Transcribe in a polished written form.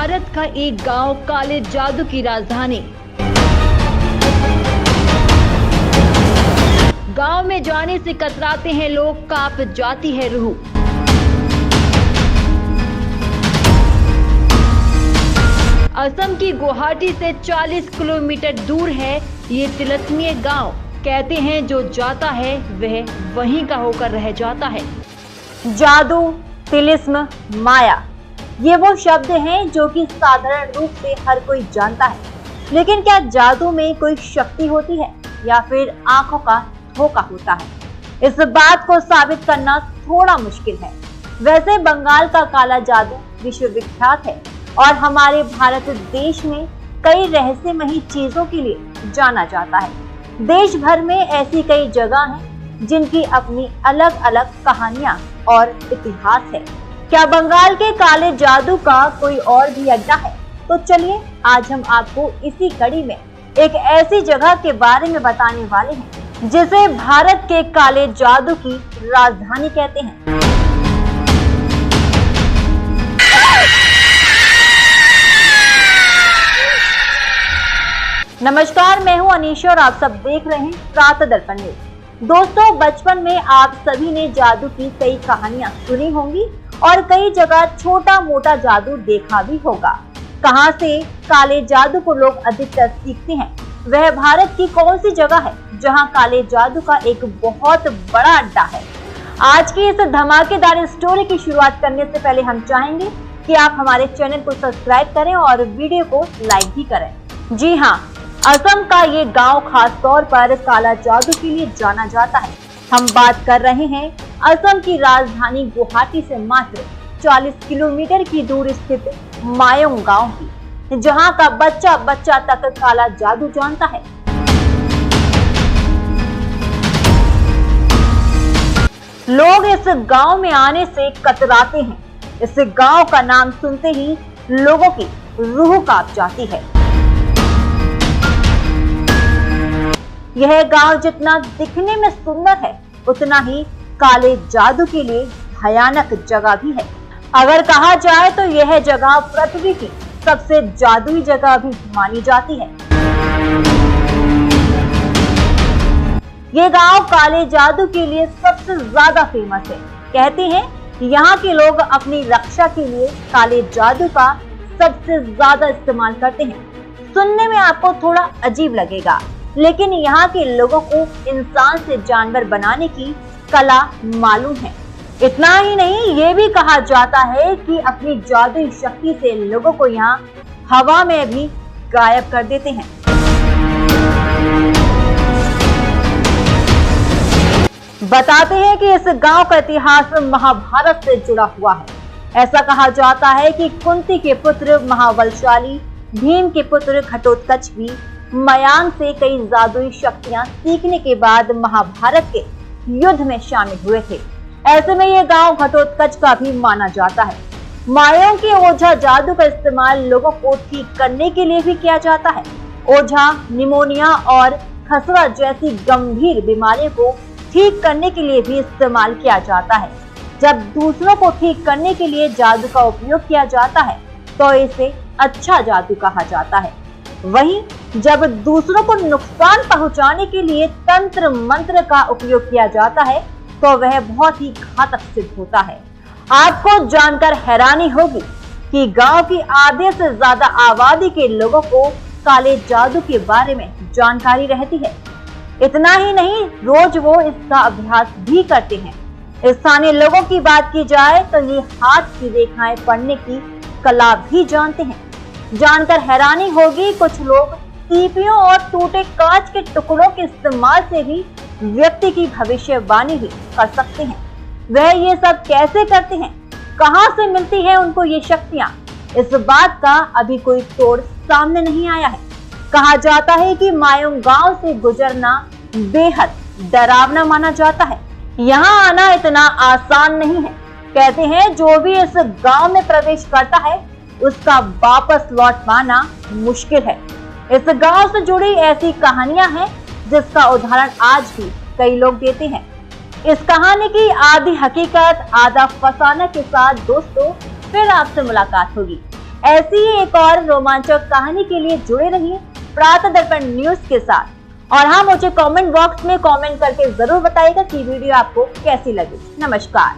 भारत का एक गांव काले जादू की राजधानी। गांव में जाने से कतराते हैं लोग, कांप जाती है रूह। असम की गुवाहाटी से 40 किलोमीटर दूर है ये तिलस्मीय गांव। कहते हैं जो जाता है वह वहीं का होकर रह जाता है। जादू, तिलिस्म, माया, ये वो शब्द हैं जो कि साधारण रूप से हर कोई जानता है, लेकिन क्या जादू में कोई शक्ति होती है या फिर आंखों का धोखा होता है? इस बात को साबित करना थोड़ा मुश्किल है। वैसे बंगाल का काला जादू विश्वविख्यात है और हमारे भारत देश में कई रहस्यमयी चीजों के लिए जाना जाता है। देश भर में ऐसी कई जगह हैं जिनकी अपनी अलग अलग कहानियां और इतिहास है। क्या बंगाल के काले जादू का कोई और भी अड्डा है? तो चलिए आज हम आपको इसी कड़ी में एक ऐसी जगह के बारे में बताने वाले हैं जिसे भारत के काले जादू की राजधानी कहते हैं। नमस्कार, मैं हूं अनीशा और आप सब देख रहे हैं प्रातः दर्पण न्यूज। दोस्तों, बचपन में आप सभी ने जादू की कई कहानियां सुनी होंगी और कई जगह छोटा मोटा जादू देखा भी होगा। कहां से काले जादू को लोग अधिकतर सीखते हैं? वह भारत की कौन सी जगह है जहां काले जादू का एक बहुत बड़ा अड्डा है? आज की इस धमाकेदार स्टोरी की शुरुआत करने से पहले हम चाहेंगे कि आप हमारे चैनल को सब्सक्राइब करें और वीडियो को लाइक भी करें। जी हाँ, असम का ये गांव खास तौर पर काला जादू के लिए जाना जाता है। हम बात कर रहे हैं असम की राजधानी गुवाहाटी से मात्र 40 किलोमीटर की दूर स्थित मायोंग गांव की, जहां का बच्चा बच्चा तक काला जादू जानता है। लोग इस गांव में आने से कतराते हैं। इस गांव का नाम सुनते ही लोगों की रूह कांप जाती है। यह गांव जितना दिखने में सुंदर है, उतना ही काले जादू के लिए भयानक जगह भी है। अगर कहा जाए तो यह जगह पृथ्वी की सबसे जादुई जगह भी मानी जाती है। ये गांव काले जादू के लिए सबसे ज्यादा फेमस है। कहते हैं यहाँ के लोग अपनी रक्षा के लिए काले जादू का सबसे ज्यादा इस्तेमाल करते हैं। सुनने में आपको थोड़ा अजीब लगेगा, लेकिन यहाँ के लोगों को इंसान से जानवर बनाने की कला मालूम है। इतना ही नहीं, ये भी कहा जाता है कि अपनी जादुई शक्ति से लोगों को यहाँ हवा में भी गायब कर देते हैं। बताते हैं कि इस गांव का इतिहास महाभारत से जुड़ा हुआ है। ऐसा कहा जाता है कि कुंती के पुत्र महाबलशाली भीम के पुत्र घटोत्कच भी मयांग से कई जादुई शक्तियां सीखने के बाद महाभारत के युद्ध में शामिल हुए थे। ऐसे में यह गांव घटोत्कच का भी माना जाता है। मायोंग के ओझा जादू का इस्तेमाल लोगों को ठीक करने के लिए भी किया जाता है। ओझा निमोनिया और खसरा जैसी गंभीर बीमारियों को ठीक करने के लिए भी इस्तेमाल किया जाता है। जब दूसरों को ठीक करने के लिए जादू का उपयोग किया जाता है तो इसे अच्छा जादू कहा जाता है। वहीं जब दूसरों को नुकसान पहुंचाने के लिए तंत्र मंत्र का उपयोग किया जाता है तो वह बहुत ही घातक सिद्ध होता है। आपको जानकर हैरानी होगी कि गांव की आधे से ज्यादा आबादी के लोगों को काले जादू के बारे में जानकारी रहती है। इतना ही नहीं, रोज वो इसका अभ्यास भी करते हैं। स्थानीय लोगों की बात की जाए तो ये हाथ की रेखाएं पढ़ने की कला भी जानते हैं। जानकर हैरानी होगी, कुछ लोग सीपियों और टूटे कांच के टुकड़ों के इस्तेमाल से भी व्यक्ति की भविष्यवाणी भी कर सकते हैं। वह ये सब कैसे करते हैं, कहां से मिलती है उनको ये शक्तियां, इस बात का अभी कोई तोड़ सामने नहीं आया है। कहा जाता है कि मायोंग गांव से गुजरना बेहद डरावना माना जाता है। यहाँ आना इतना आसान नहीं है। कहते हैं जो भी इस गांव में प्रवेश करता है उसका वापस लौट पाना मुश्किल है। इस गांव से जुड़ी ऐसी कहानियां हैं जिसका उदाहरण आज भी कई लोग देते हैं। इस कहानी की आधी हकीकत आधा फसाना के साथ दोस्तों फिर आपसे मुलाकात होगी। ऐसी ही एक और रोमांचक कहानी के लिए जुड़े रहिए प्रातः दर्पण न्यूज के साथ। और हाँ, मुझे कमेंट बॉक्स में कमेंट करके जरूर बताइएगा कि वीडियो आपको कैसी लगी। नमस्कार।